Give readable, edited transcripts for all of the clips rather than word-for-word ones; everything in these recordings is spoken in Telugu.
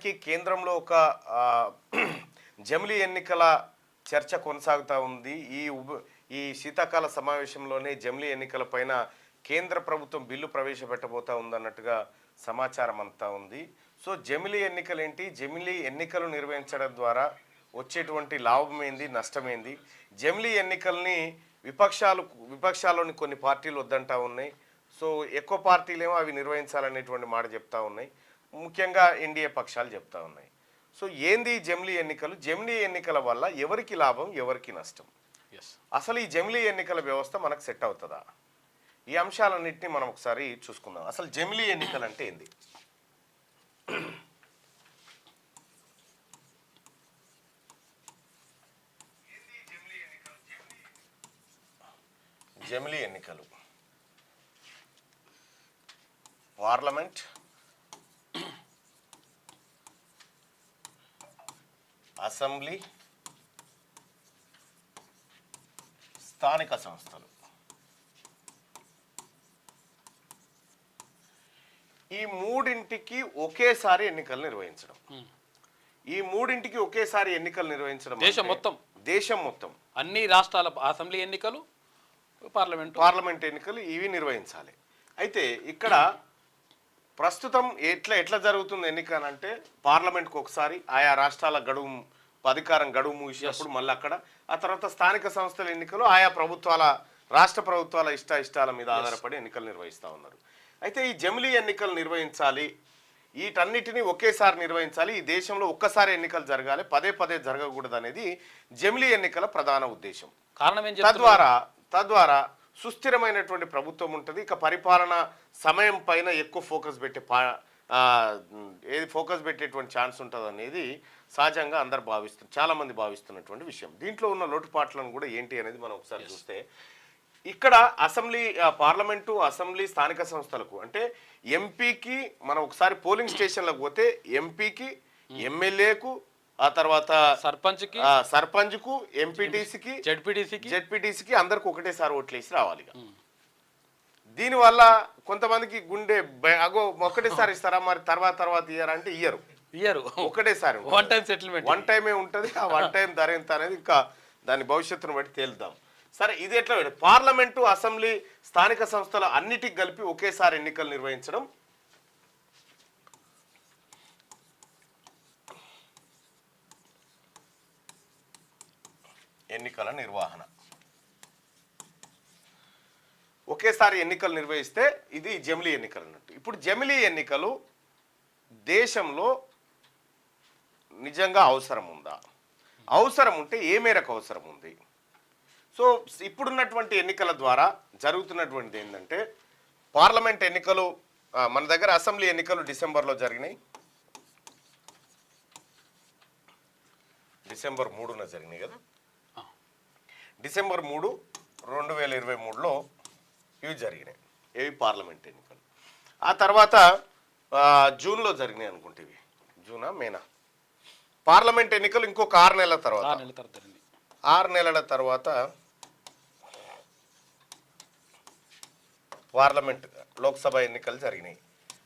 మొత్తానికి కేంద్రంలో ఒక జమిలీ ఎన్నికల చర్చ కొనసాగుతూ ఉంది. ఈ శీతాకాల సమావేశంలోనే జమిలీ ఎన్నికల పైన కేంద్ర ప్రభుత్వం బిల్లు ప్రవేశపెట్టబోతా ఉందన్నట్టుగా సమాచారం అంతా ఉంది. సో జమిలీ ఎన్నికలు ఏంటి, జమిలీ ఎన్నికలు నిర్వహించడం ద్వారా వచ్చేటువంటి లాభం ఏంది, నష్టమేంది? జమిలీ ఎన్నికల్ని విపక్షాల్లోని కొన్ని పార్టీలు వద్దంటా ఉన్నాయి. సో ఎక్కువ పార్టీలేమో అవి నిర్వహించాలనేటువంటి మాట చెప్తా ఉన్నాయి. ముఖ్యంగా ఎన్డీఏ పక్షాలు చెప్తా ఉన్నాయి. సో ఏంది జమిలీ ఎన్నికలు? జమిలీ ఎన్నికల వల్ల ఎవరికి లాభం, ఎవరికి నష్టం? అసలు ఈ జమిలీ ఎన్నికల వ్యవస్థ మనకు సెట్ అవుతుందా? ఈ అంశాలన్నింటినీ మనం ఒకసారి చూసుకుందాం. అసలు జమిలీ ఎన్నికలు అంటే ఏంది? జమిలీ ఎన్నికలు పార్లమెంట్, అసెంబ్లీ, స్థానిక సంస్థలు, ఈ మూడింటికి ఒకేసారి ఎన్నికలు నిర్వహించడం. ఈ మూడింటికి ఒకేసారి ఎన్నికలు నిర్వహించడం దేశం మొత్తం అన్ని రాష్ట్రాల అసెంబ్లీ ఎన్నికలు, పార్లమెంట్ ఎన్నికలు ఇవి నిర్వహించాలి. అయితే ఇక్కడ ప్రస్తుతం ఎట్లా జరుగుతుంది ఎన్నిక అంటే, పార్లమెంట్కి ఒకసారి ఆయా రాష్ట్రాల అధికారం గడువు ముగిసినప్పుడు మళ్ళీ అక్కడ, ఆ తర్వాత స్థానిక సంస్థల ఎన్నికలు ఆయా రాష్ట్ర ప్రభుత్వాల ఇష్టాల మీద ఆధారపడి ఎన్నికలు నిర్వహిస్తూ ఉన్నారు. అయితే ఈ జమిలీ ఎన్నికలు నిర్వహించాలి, వీటన్నిటిని ఒకేసారి నిర్వహించాలి, ఈ దేశంలో ఒక్కసారి ఎన్నికలు జరగాలి, పదే జరగకూడదు అనేది జమిలీ ఎన్నికల ప్రధాన ఉద్దేశం. తద్వారా సుస్థిరమైనటువంటి ప్రభుత్వం ఉంటుంది. ఇక పరిపాలన సమయం పైన ఎక్కువ ఫోకస్ పెట్టేటువంటి ఛాన్స్ ఉంటుంది అనేది సహజంగా చాలామంది భావిస్తున్నటువంటి విషయం. దీంట్లో ఉన్న లోటుపాట్లను కూడా ఏంటి అనేది మనం ఒకసారి చూస్తే, ఇక్కడ పార్లమెంటు, అసెంబ్లీ, స్థానిక సంస్థలకు అంటే ఎంపీకి మనం ఒకసారి పోలింగ్ స్టేషన్లకు పోతే ఎంపీకి, ఎమ్మెల్యేకు, ఆ తర్వాత సర్పంచ్కు, ఎంపీటీసీకి, జెడ్పీటీసీకి అందరికి ఒకటేసారి ఓట్లేసి రావాలి. దీనివల్ల కొంతమందికి గుండె ఒకటేసారి ఇస్తారా, మరి తర్వాత ఇయ్యారా అంటే ఇయ్యరు, ఒకటేసారి వన్ టైమే ఉంటుంది. ఆ వన్ టైం ధర ఎంత అనేది ఇంకా దాని భవిష్యత్తును బట్టి తేలుద్దాం. సరే, ఇది ఎట్లా పార్లమెంటు, అసెంబ్లీ, స్థానిక సంస్థల అన్నిటికి కలిపి ఒకేసారి ఎన్నికలు నిర్వహించడం ఎన్నికల నిర్వహణ. ఒకేసారి ఎన్నికలు నిర్వహిస్తే ఇది జమిలీ ఎన్నికలు అన్నట్టు. ఇప్పుడు జమిలీ ఎన్నికలు దేశంలో నిజంగా అవసరం ఉందా? అవసరం ఉంటే ఏ మేరకు అవసరం ఉంది? సో ఇప్పుడున్నటువంటి ఎన్నికల ద్వారా జరుగుతున్నటువంటిది ఏంటంటే, పార్లమెంట్ ఎన్నికలు మన దగ్గర అసెంబ్లీ ఎన్నికలు డిసెంబర్లో జరిగినాయి, డిసెంబర్ 3న జరిగినాయి కదా. డిసెంబర్ 3, 2023లో ఇవి జరిగినాయి. ఏవి? పార్లమెంట్ ఎన్నికలు. ఆ తర్వాత జూన్లో జరిగినాయి అనుకుంటే, ఇవి మేనా. పార్లమెంట్ ఎన్నికలు ఇంకొక 6 నెలల తర్వాత, 6 నెలల తర్వాత పార్లమెంట్, లోక్సభ ఎన్నికలు జరిగినాయి.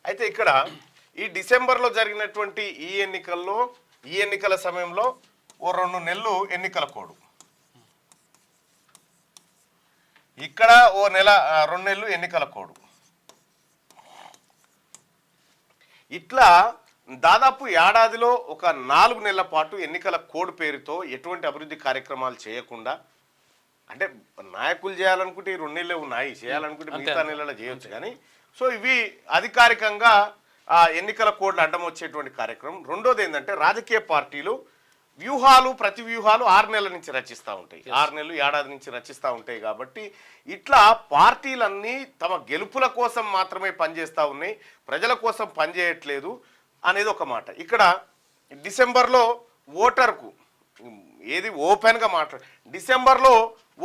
అయితే ఇక్కడ ఈ డిసెంబర్లో జరిగినటువంటి ఈ ఎన్నికల సమయంలో ఓ 2 నెలలు ఎన్నికల కోడ్, ఇక్కడ ఓ 2 నెలలు ఎన్నికల కోడ్. ఇట్లా దాదాపు ఏడాదిలో ఒక 4 నెలల పాటు ఎన్నికల కోడ్ పేరుతో ఎటువంటి అభివృద్ధి కార్యక్రమాలు చేయకుండా, అంటే నాయకులు చేయాలనుకుంటే 2 నెలలే ఉన్నాయి, చేయాలనుకుంటే మిగతా నెలలు చేయొచ్చు. కానీ సో ఇవి అధికారికంగా ఎన్నికల కోడ్లు అడ్డం వచ్చేటువంటి కార్యక్రమం. రెండోది ఏంటంటే, రాజకీయ పార్టీలు ప్రతి వ్యూహాలు 6 నెలల నుంచి రచిస్తూ ఉంటాయి, 6 నెలలు, ఏడాది నుంచి రచిస్తూ ఉంటాయి. కాబట్టి ఇట్లా పార్టీలన్నీ తమ గెలుపుల కోసం మాత్రమే పనిచేస్తూ ఉన్నాయి, ప్రజల కోసం పనిచేయట్లేదు అనేది ఒక మాట. ఇక్కడ డిసెంబర్లో ఓటర్కు ఏది ఓపెన్గా డిసెంబర్లో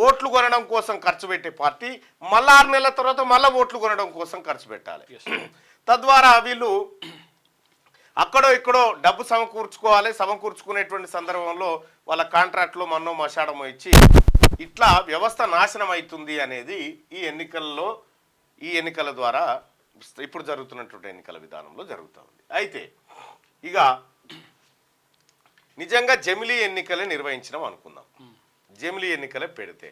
ఓట్లు కొనడం కోసం ఖర్చు పెట్టే పార్టీ మళ్ళీ 6 నెలల తర్వాత మళ్ళీ ఓట్లు కొనడం కోసం ఖర్చు పెట్టాలి. తద్వారా వీళ్ళు అక్కడో ఇక్కడో డబ్బు సమకూర్చుకునేటువంటి సందర్భంలో వాళ్ళ కాంట్రాక్ట్లో మన్నో మషాడమో ఇచ్చి ఇట్లా వ్యవస్థ నాశనం అవుతుంది అనేది ఈ ఎన్నికల ద్వారా ఇప్పుడు జరుగుతున్నటువంటి ఎన్నికల విధానంలో జరుగుతూ ఉంది. అయితే ఇక నిజంగా జమిలీ ఎన్నికలే నిర్వహించడం అనుకుందాం. జమిలీ ఎన్నికలే పెడితే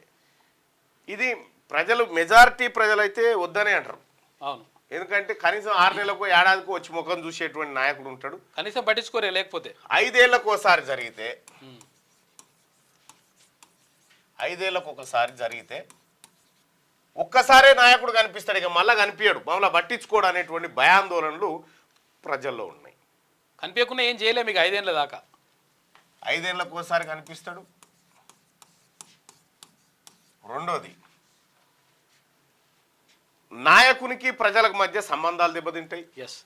ఇది ప్రజలు మెజారిటీ ప్రజలైతే వద్దనే అంటారు. అవును, ఎందుకంటే కనీసం 6 నెలలకు ఏడాదికి వచ్చి ముఖం చూసేటువంటి నాయకుడు ఉంటాడు. కనీసం పట్టించుకోరే. లేకపోతే 5 ఏళ్లకు ఒకసారి జరిగితే 5 ఏళ్లకు ఒకసారి జరిగితే ఒక్కసారే నాయకుడు కనిపిస్తాడు, ఇక మళ్ళా కనిపించడు, మమ్మల్ని పట్టించుకోడు అనేటువంటి భయాందోళనలు ప్రజల్లో ఉన్నాయి. కనిపించకుండా ఏం చేయలేము ఇక 5 ఏళ్ళ దాకా. 5 ఏళ్లకు ఒకసారి కనిపిస్తాడు. రెండోది, నాయకునికి ప్రజలకు మధ్య సంబంధాలు దెబ్బతింటాయి. ఎస్,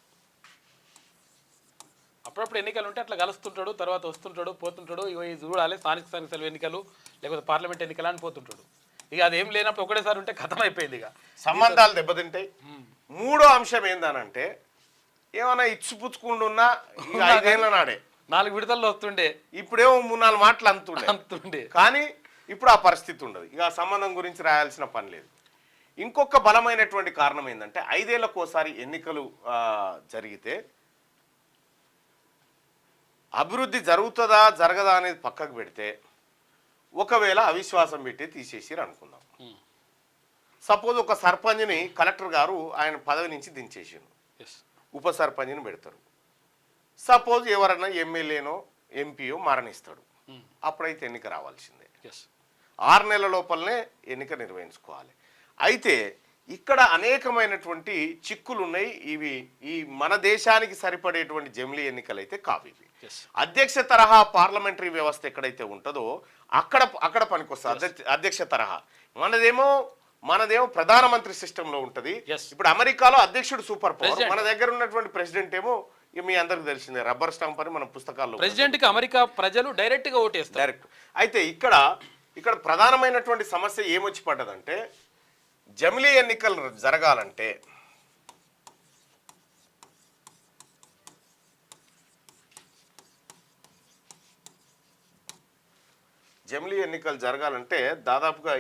అప్పుడప్పుడు ఎన్నికలు ఉంటే అట్లా కలుస్తుంటాడు, తర్వాత వస్తుంటాడు, పోతుంటాడు. ఇగో ఇది చూడాలి, స్థానిక సంస్థల ఎన్నికలు లేకపోతే పార్లమెంట్ ఎన్నికలు అని పోతుంటాడు. ఇక అదేం లేనప్పుడు ఒకటేసారి ఉంటే కథం అయిపోయింది, ఇక సంబంధాలు దెబ్బతింటాయి. మూడో అంశం ఏందనంటే ఏమైనా ఇచ్చిపుచ్చుకుంటున్నా ఇక 5 ఏళ్ళ నాడే 4 విడతల్లో వస్తుండే, ఇప్పుడేమో 3-4 మాటలు అంతుండే. కానీ ఇప్పుడు ఆ పరిస్థితి ఉండదు. ఇక ఆ సంబంధం గురించి రాయాల్సిన పని లేదు. ఇంకొక బలమైనటువంటి కారణం ఏంటంటే 5 ఏళ్లకు ఒకసారి ఎన్నికలు జరిగితే అభివృద్ధి జరుగుతుందా జరగదా అనేది పక్కకు పెడితే ఒకవేళ అవిశ్వాసం పెట్టి తీసేసిరు అనుకుందాం. సపోజ్ ఒక సర్పంచ్ని కలెక్టర్ గారు ఆయన పదవి నుంచి దించేసారు, ఉప సర్పంచ్ని పెడతారు. సపోజ్ ఎవరన్నా ఎమ్మెల్యేనో ఎంపీయో మరణిస్తాడు, అప్పుడైతే ఎన్నిక రావాల్సిందే. 6 నెలల లోపలనే ఎన్నిక నిర్వహించుకోవాలి. అయితే ఇక్కడ అనేకమైనటువంటి చిక్కులు ఉన్నాయి. ఇవి ఈ మన దేశానికి సరిపడేటువంటి జమిలీ ఎన్నికలు అయితే కావు. ఇవి అధ్యక్ష తరహా పార్లమెంటరీ వ్యవస్థ ఎక్కడైతే ఉంటుందో అక్కడ పనికొస్తుంది అధ్యక్ష తరహా. మనదేమో ప్రధానమంత్రి సిస్టంలో ఉంటుంది. ఇప్పుడు అమెరికాలో అధ్యక్షుడు సూపర్ పవర్, మన దగ్గర ఉన్నటువంటి ప్రెసిడెంట్ ఏమో మీ అందరికి తెలిసిందే రబ్బర్ స్టాంప్ అని మన పుస్తకాల్లో. ప్రెసిడెంట్ కి అమెరికా ప్రజలు డైరెక్ట్ గా ఓటేస్తారు. డైరెక్ట్. అయితే ఇక్కడ ప్రధానమైనటువంటి సమస్య ఏమొచ్చి పడ్డదంటే జమిలీ ఎన్నికలు జరగాలంటే దాదాపుగా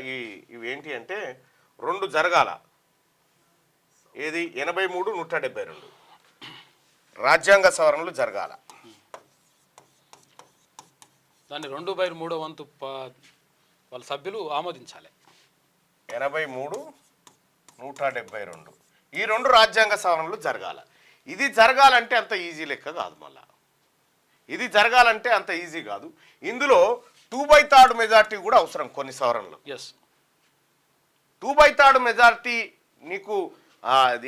ఇవి ఏంటి అంటే 2 జరగాల. ఏది 83, 172 రాజ్యాంగ సవరణలు జరగాల. దాన్ని 2/3 వంతు వాళ్ళ సభ్యులు ఆమోదించాలి. 83, 172 ఈ 2 రాజ్యాంగ సవరణలు జరగాల. ఇది జరగాలంటే అంత ఈజీ లెక్క కాదు. మళ్ళా ఇది జరగాలంటే అంత ఈజీ కాదు. ఇందులో 2/3 మెజార్టీ కూడా అవసరం కొన్ని సవరణలు. 2/3 మెజార్టీ నీకు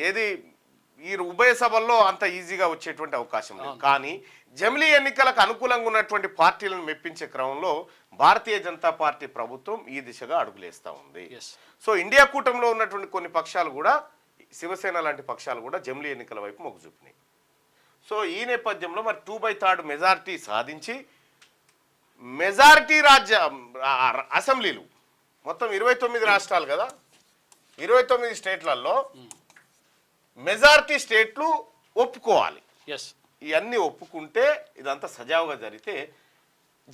ఏది ఈ ఉభయ సభల్లో అంత ఈజీగా వచ్చేటువంటి అవకాశం లేదు. కానీ జమిలీ ఎన్నికలకు అనుకూలంగా ఉన్నటువంటి పార్టీలను మెప్పించే క్రమంలో భారతీయ జనతా పార్టీ ప్రభుత్వం ఈ దిశగా అడుగులేస్తూ ఉంది. సో ఇండియా కూటమిలో ఉన్నటువంటి కొన్ని పక్షాలు కూడా, శివసేన లాంటి పక్షాలు కూడా జమిలీ ఎన్నికల వైపు మొగ్గు చూపినాయి. సో ఈ నేపథ్యంలో మరి 2/3 మెజార్టీ సాధించి మెజారిటీ అసెంబ్లీలు మొత్తం 29 రాష్ట్రాలు కదా, 29 స్టేట్లలో మెజారిటీ స్టేట్లు ఒప్పుకోవాలి. ఇవన్నీ ఒప్పుకుంటే ఇదంతా సజావుగా జరిగితే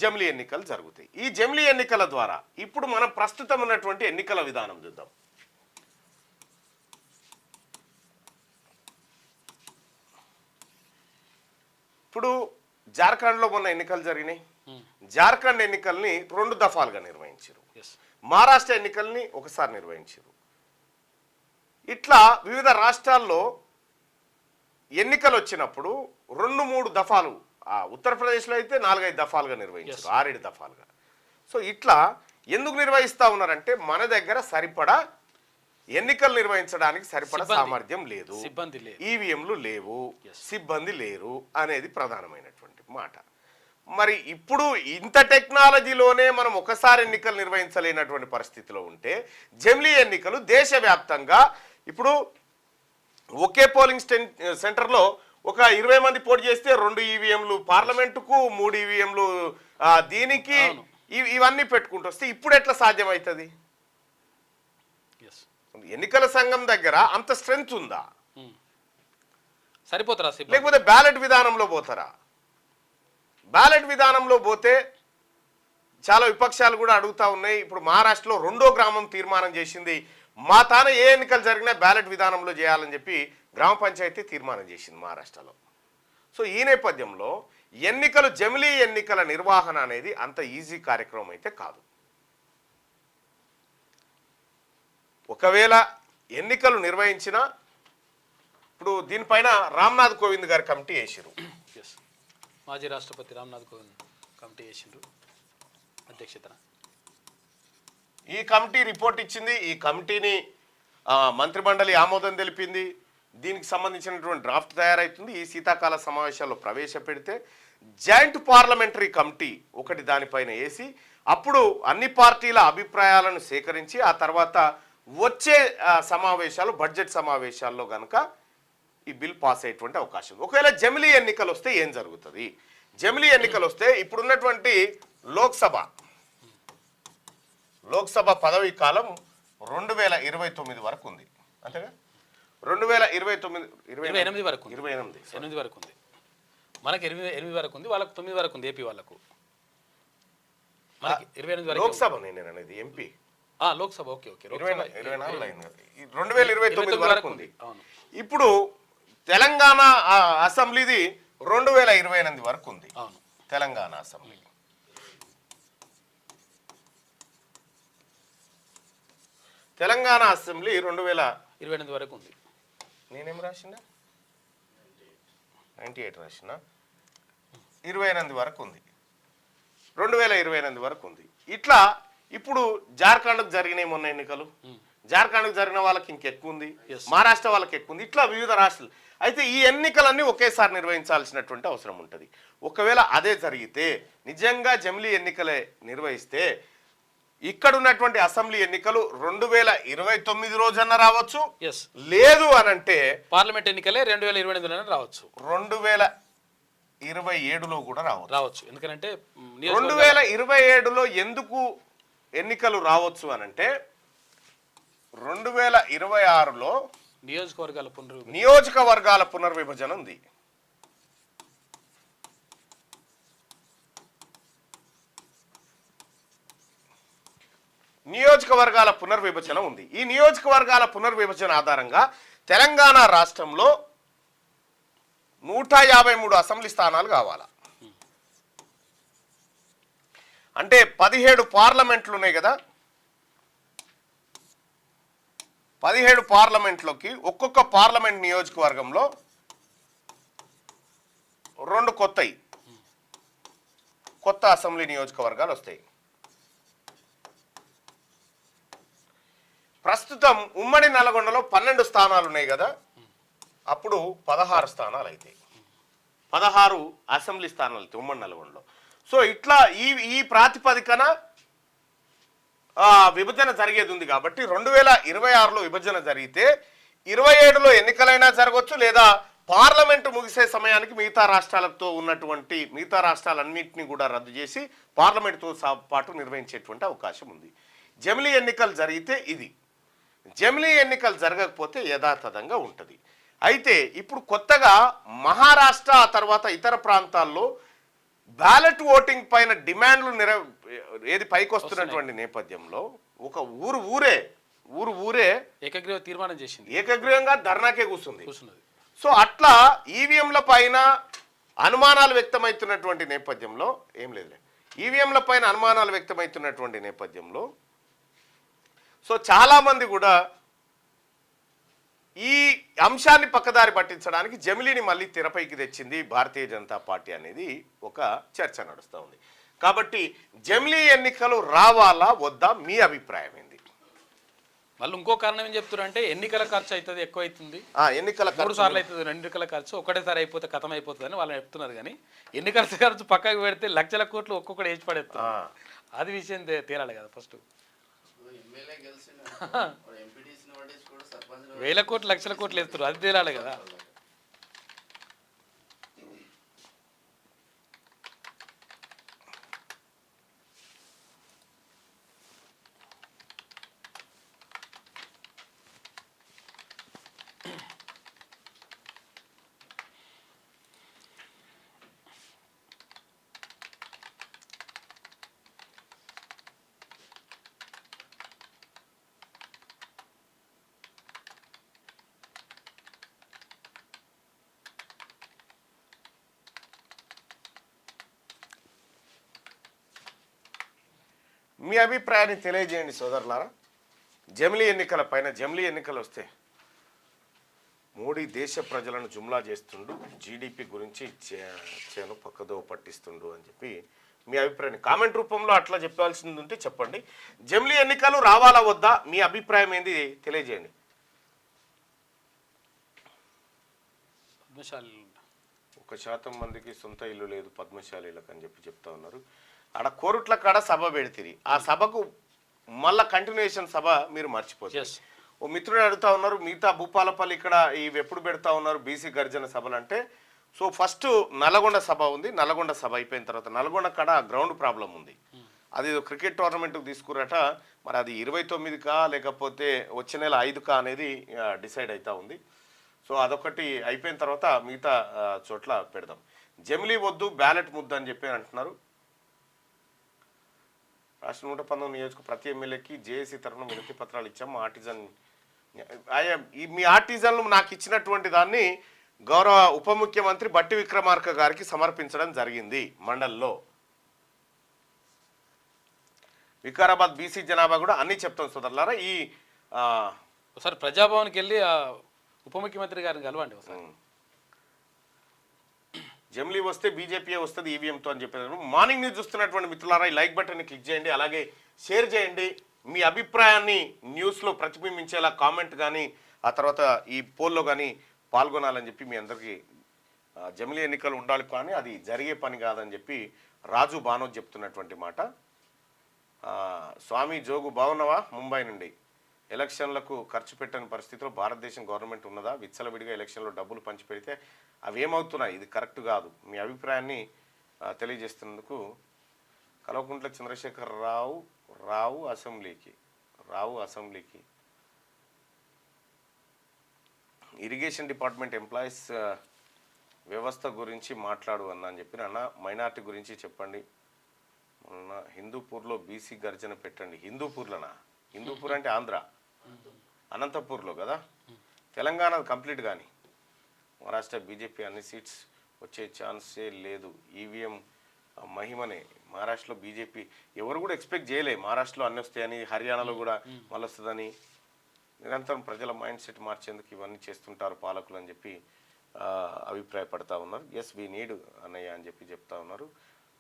జమిలీ ఎన్నికలు జరుగుతాయి. ఈ జమిలీ ఎన్నికల ద్వారా ఇప్పుడు మనం ప్రస్తుతం ఉన్నటువంటి ఎన్నికల విధానం చూద్దాం. ఇప్పుడు జార్ఖండ్లో మొన్న ఎన్నికలు జరిగినాయి. జార్ఖండ్ ఎన్నికల్ని 2 దఫాలుగా నిర్వహించారు. మహారాష్ట్ర ఎన్నికల్ని ఒకసారి నిర్వహించారు. ఇట్లా వివిధ రాష్ట్రాల్లో ఎన్నికలు వచ్చినప్పుడు 2-3 దఫాలు, ఉత్తరప్రదేశ్లో అయితే 4-5 దఫాలుగా నిర్వహించారు, 6-7 దఫాలుగా. సో ఇట్లా ఎందుకు నిర్వహిస్తూ ఉన్నారంటే మన దగ్గర సరిపడా ఎన్నికలు నిర్వహించడానికి సరిపడా సామర్థ్యం లేదు, ఈవీఎంలు లేవు, సిబ్బంది లేరు అనేది ప్రధానమైనటువంటి మాట. మరి ఇప్పుడు ఇంత టెక్నాలజీలోనే మనం ఒకసారి ఎన్నికలు నిర్వహించలేనటువంటి పరిస్థితిలో ఉంటే జమిలీ ఎన్నికలు దేశవ్యాప్తంగా ఇప్పుడు ఒకే పోలింగ్ సెంటర్లో ఒక 20 మంది పోటీ చేస్తే 2 ఈవీఎంలు పార్లమెంటుకు, 3 ఈవీఎంలు దీనికి, ఇవన్నీ పెట్టుకుంటూ వస్తే ఇప్పుడు ఎట్లా సాధ్యమవుతుంది? ఎన్నికల సంఘం దగ్గర అంత స్ట్రెంగ్త్ ఉందా? సరిపోతారా? లేకపోతే బ్యాలెట్ విధానంలో పోతారా? బ్యాలెట్ విధానంలో పోతే చాలా విపక్షాలు కూడా అడుగుతా ఉన్నాయి. ఇప్పుడు మహారాష్ట్రలో 2వ గ్రామం తీర్మానం చేసింది, మా తాన ఏ ఎన్నికలు జరిగినా బ్యాలెట్ విధానంలో చేయాలని చెప్పి గ్రామ పంచాయతీ తీర్మానం చేసింది మహారాష్ట్రలో. సో ఈ నేపథ్యంలో జమిలీ ఎన్నికల నిర్వహణ అనేది అంత ఈజీ కార్యక్రమం అయితే కాదు. ఒకవేళ ఎన్నికలు నిర్వహించినా ఇప్పుడు దీనిపైన రామ్నాథ్ కోవింద్ గారి కమిటీ వేసిరు. మాజీ రాష్ట్రపతి రామ్నాథ్ కోవింద్ కమిటీ వేసిండ్రు అధ్యక్షతన. ఈ కమిటీ రిపోర్ట్ ఇచ్చింది. ఈ కమిటీని మంత్రిమండలి ఆమోదం తెలిపింది. దీనికి సంబంధించినటువంటి డ్రాఫ్ట్ తయారవుతుంది. ఈ శీతాకాల సమావేశాల్లో ప్రవేశపెడితే జాయింట్ పార్లమెంటరీ కమిటీ ఒకటి దానిపైన వేసి అప్పుడు అన్ని పార్టీల అభిప్రాయాలను సేకరించి ఆ తర్వాత వచ్చే సమావేశాలు బడ్జెట్ సమావేశాల్లో కనుక ఈ బిల్ పాస్ అయ్యేటువంటి అవకాశం. ఒకవేళ జమిలీ ఎన్నికలు వస్తే ఏం జరుగుతుంది? జమిలీ ఎన్నికలు వస్తే ఇప్పుడున్నటువంటి లోక్సభ పదవీ కాలం 2029 వరకు ఉంది. అంతేగా 28 వరకు 28 వరకు ఉంది. మనకి 8 వరకు ఉంది, వాళ్ళకు 9 వరకు ఉంది. ఏపీ వాళ్ళకు మనకి 28 వరకు. లోక్సభ నేను అనేది ఎంపీ లోక్సభ ఓకే 2029 వరకు ఉంది. అవును. ఇప్పుడు తెలంగాణ అసెంబ్లీది 2028 వరకు ఉంది. అవును. తెలంగాణ అసెంబ్లీ తెలంగాణ అసెంబ్లీ 2028 వరకు ఉంది. నేనేం రాసినా 98 రాసిన 28 వరకు ఉంది. 2028 వరకు ఉంది. ఇట్లా ఇప్పుడు జార్ఖండ్కు జరిగినాయి మొన్న ఎన్నికలు. జార్ఖండ్కు జరిగిన వాళ్ళకి ఇంకెక్కువ ఉంది, మహారాష్ట్ర వాళ్ళకి ఎక్కువ ఉంది. ఇట్లా వివిధ రాష్ట్రాలు. అయితే ఈ ఎన్నికలన్నీ ఒకేసారి నిర్వహించాల్సినటువంటి అవసరం ఉంటుంది. ఒకవేళ అదే జరిగితే నిజంగా జమిలీ ఎన్నికలే నిర్వహిస్తే ఇక్కడ ఉన్నటువంటి అసెంబ్లీ ఎన్నికలు 2029 రోజున రావచ్చు. లేదు అనంటే పార్లమెంట్ ఎన్నికలే 2028 రావచ్చు, 2027లో కూడా రావచ్చు. ఎందుకంటే 2027లో ఎందుకు ఎన్నికలు రావచ్చు అనంటే 2026లో నియోజకవర్గాల పునర్విభజన ఉంది. నియోజకవర్గాల పునర్విభజన ఉంది. ఈ నియోజకవర్గాల పునర్విభజన ఆధారంగా తెలంగాణ రాష్ట్రంలో 153 అసెంబ్లీ స్థానాలు కావాలా. అంటే 17 పార్లమెంట్లు ఉన్నాయి కదా. 17 పార్లమెంట్లోకి ఒక్కొక్క పార్లమెంట్ నియోజకవర్గంలో 2 కొత్త అసెంబ్లీ నియోజకవర్గాలు వస్తాయి. ప్రస్తుతం ఉమ్మడి నల్గొండలో 12 స్థానాలు ఉన్నాయి కదా. అప్పుడు 16 స్థానాలు అవుతాయి. 16 అసెంబ్లీ స్థానాలు అవుతాయి ఉమ్మడి నల్గొండలో. సో ఇట్లా ఈ ప్రాతిపదికన విభజన జరిగేది ఉంది. కాబట్టి 2026లో విభజన జరిగితే 27లో ఎన్నికలైనా జరగవచ్చు, లేదా పార్లమెంటు ముగిసే సమయానికి మిగతా రాష్ట్రాలన్నింటినీ కూడా రద్దు చేసి పార్లమెంటుతో పాటు నిర్వహించేటువంటి అవకాశం ఉంది. జమిలీ ఎన్నికలు జరిగితే ఇది, జమిలీ ఎన్నికలు జరగకపోతే యథాతథంగా ఉంటుంది. అయితే ఇప్పుడు కొత్తగా మహారాష్ట్ర తర్వాత ఇతర ప్రాంతాల్లో బ్యాలెట్ ఓటింగ్ పైన డిమాండ్లు పైకి వస్తున్నటువంటి నేపథ్యంలో ఒక ఊరే ఏకగ్రీవ తీర్మానం చేసింది, ఏకగ్రీవంగా ధర్నాకే కూర్చున్నది. సో అట్లా ఈవీఎంల పైన అనుమానాలు వ్యక్తమవుతున్నటువంటి నేపథ్యంలో ఈవీఎంల పైన అనుమానాలు వ్యక్తమవుతున్నటువంటి నేపథ్యంలో సో చాలామంది కూడా ఈ అంశాన్ని పక్కదారి పట్టించడానికి జమిలీని మళ్ళీ తెరపైకి తెచ్చింది భారతీయ జనతా పార్టీ అనేది ఒక చర్చ నడుస్తూ ఉంది. కాబట్టి జమిలీ ఎన్నికలు రావాలా వద్దా, మీ అభిప్రాయం ఏంది? మళ్ళీ ఇంకో కారణం ఏం చెప్తున్నారంటే ఎన్నికల ఖర్చు అవుతుంది, ఎక్కువ అవుతుంది. ఎన్నికల 3 సార్లు అవుతుంది, 2 ఎన్నికల ఖర్చు ఒకటేసారి అయిపోతే కథం అయిపోతుంది అని వాళ్ళు చెప్తున్నారు. కానీ ఎన్నికల ఖర్చు పక్కకు పెడితే లక్షల కోట్లు ఒక్కొక్కటి వేసి పడేస్తారు. అది విషయం తేలాలి కదా. ఫస్ట్ 1000 కోట్లు 1,00,000 కోట్లు వేస్తారు, అది తేలాలి కదా. మీ అభిప్రాయాన్ని తెలియజేయండి సోదరులారా. జమిలీ ఎన్నికల పైన జమిలీ ఎన్నికలు వస్తే మోడీ దేశ ప్రజలను జుమ్లా చేస్తుండు, జీడిపి గురించి చేను పక్కదో పట్టిస్తుండు అని చెప్పి మీ అభిప్రాయాన్ని కామెంట్ రూపంలో అట్లా చెప్పాల్సింది ఉంటే చెప్పండి. జమిలీ ఎన్నికలు రావాలా వద్దా, మీ అభిప్రాయం ఏంది తెలియజేయండి. పద్మశాలి 1% మందికి సొంత ఇల్లు లేదు పద్మశాలీలకు అని చెప్పి చెప్తా ఉన్నారు. ఆడ కోరుట్ల కాడ సభ పెడితిరి, ఆ సభకు మళ్ళా కంటిన్యూషన్ సభ మీరు మర్చిపోతారు. ఓ మిత్రుడు అడుగుతా ఉన్నారు, మిగతా భూపాలపల్లి ఇక్కడ ఇవి ఎప్పుడు పెడతా ఉన్నారు బీసీ గర్జన సభలు అంటే. సో ఫస్ట్ నల్గొండ సభ ఉంది, నల్గొండ సభ అయిపోయిన తర్వాత నల్గొండ కాడ గ్రౌండ్ ప్రాబ్లం ఉంది. అది క్రికెట్ టోర్నమెంట్కి తీసుకురట, మరి అది 29కా లేకపోతే వచ్చే నెల 5కా అనేది డిసైడ్ అవుతా ఉంది. సో అదొకటి అయిపోయిన తర్వాత మిగతా చోట్ల పెడదాం. జమిలీ వద్దు బ్యాలెట్ ముద్దు అని చెప్పి అంటున్నారు. రాష్ట్ర 119 నియోజక ప్రతి ఎమ్మెల్యేకి జేఏసీ తరఫున వినతి పత్రాలు ఇచ్చాం. ఆర్టిజన్ మీ ఆర్టిజన్లు నాకు ఇచ్చినటువంటి దాన్ని గౌరవ ఉప ముఖ్యమంత్రి బట్టి విక్రమార్క గారికి సమర్పించడం జరిగింది మండల్లో. వికారాబాద్ బీసీ జనాభా కూడా అన్ని చెప్తాం సోదరులారా. ఈ ఒకసారి ప్రజాభవన్కి వెళ్ళి ఉప ముఖ్యమంత్రి గారిని కలవండి ఒకసారి. జమిలీ వస్తే బీజేపీ వస్తుంది ఈవీఎంతో అని చెప్పారు. మార్నింగ్ న్యూస్ చూస్తున్నటువంటి మిత్రులారా ఈ లైక్ బటన్ని క్లిక్ చేయండి, అలాగే షేర్ చేయండి. మీ అభిప్రాయాన్ని న్యూస్లో ప్రతిబింబించేలా కామెంట్ కానీ ఆ తర్వాత ఈ పోల్లో కానీ పాల్గొనాలని చెప్పి మీ అందరికీ. జమిలీ ఎన్నికలు ఉండాలి కానీ అది జరిగే పని కాదని చెప్పి రాజు బానోజ్ చెప్తున్నటువంటి మాట. స్వామి జోగు బాగున్నావా ముంబై నుండి. ఎలక్షన్లకు ఖర్చు పెట్టని పరిస్థితిలో భారతదేశం గవర్నమెంట్ ఉన్నదా? విచ్చలవిడిగా ఎలక్షన్లో డబ్బులు పంచిపెడితే అవి ఏమవుతున్నాయి? ఇది కరెక్ట్ కాదు. మీ అభిప్రాయాన్ని తెలియజేస్తున్నందుకు కల్వకుంట్ల చంద్రశేఖర్ రావు అసెంబ్లీకి ఇరిగేషన్ డిపార్ట్మెంట్ ఎంప్లాయీస్ వ్యవస్థ గురించి మాట్లాడు అని చెప్పిన అన్న. మైనార్టీ గురించి చెప్పండి. మొన్న హిందూపూర్లో బీసీ గర్జన పెట్టండి. హిందూపూర్ అంటే ఆంధ్ర, అనంతపూర్లో కదా. తెలంగాణ కంప్లీట్ కానీ మహారాష్ట్ర బీజేపీ అన్ని సీట్స్ వచ్చే ఛాన్సే లేదు. ఈవీఎం మహిమనే. మహారాష్ట్రలో బీజేపీ ఎవరు కూడా ఎక్స్పెక్ట్ చేయలే మహారాష్ట్రలో అన్ని వస్తాయని, హర్యానాలో కూడా మళ్ళీ వస్తుందని. నిరంతరం ప్రజల మైండ్ సెట్ మార్చేందుకు ఇవన్నీ చేస్తుంటారు పాలకులు అని చెప్పి అభిప్రాయపడతా ఉన్నారు. ఎస్ వీ నీడ్ అన్నయ్య అని చెప్పి చెప్తా ఉన్నారు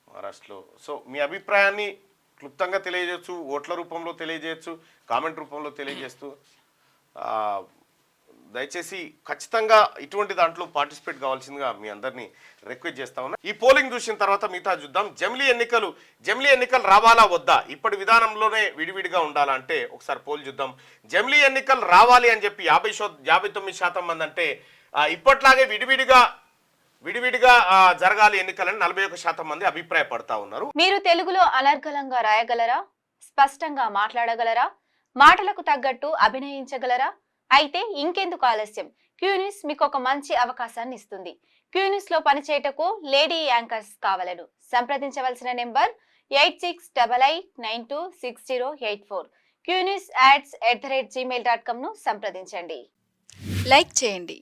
మహారాష్ట్రలో. సో మీ అభిప్రాయాన్ని క్లుప్తంగా తెలియజేయచ్చు, ఓట్ల రూపంలో తెలియజేయచ్చు, కామెంట్ రూపంలో తెలియజేస్తూ దయచేసి ఖచ్చితంగా ఇటువంటి దాంట్లో పార్టిసిపేట్ కావాల్సిందిగా మీ అందరినీ రిక్వెస్ట్ చేస్తా ఉన్నా. ఈ పోలింగ్ చూసిన తర్వాత మిగతా చూద్దాం. జమిలీ ఎన్నికలు రావాలా వద్దా, ఇప్పటి విధానంలోనే విడివిడిగా ఉండాలా అంటే ఒకసారి పోల్ చూద్దాం. జమిలీ ఎన్నికలు రావాలి అని చెప్పి 59% మంది అంటే ఇప్పట్లాగే విడివిడిగా జరగాలి ఎన్నికలని 41% మంది అభిప్రాయపడతా ఉన్నారు. మీరు తెలుగులో అనర్గళంగా రాయగలరా? స్పష్టంగా మాట్లాడగలరా? మాటలకు తగ్గట్టు అభినయించగలరా? అయితే ఇంకెందుకు ఆలస్యం? క్యూన్యూస్ మీకు ఒక మంచి అవకాశాన్ని ఇస్తుంది. క్యూన్యూస్ లో పనిచేయటకు లేడీ యాంకర్స్ కావాలను సంప్రదించవలసిన నెంబర్ 8688926084. QNewsAds@gmail.com ను సంప్రదించండి. లైక్ చేయండి.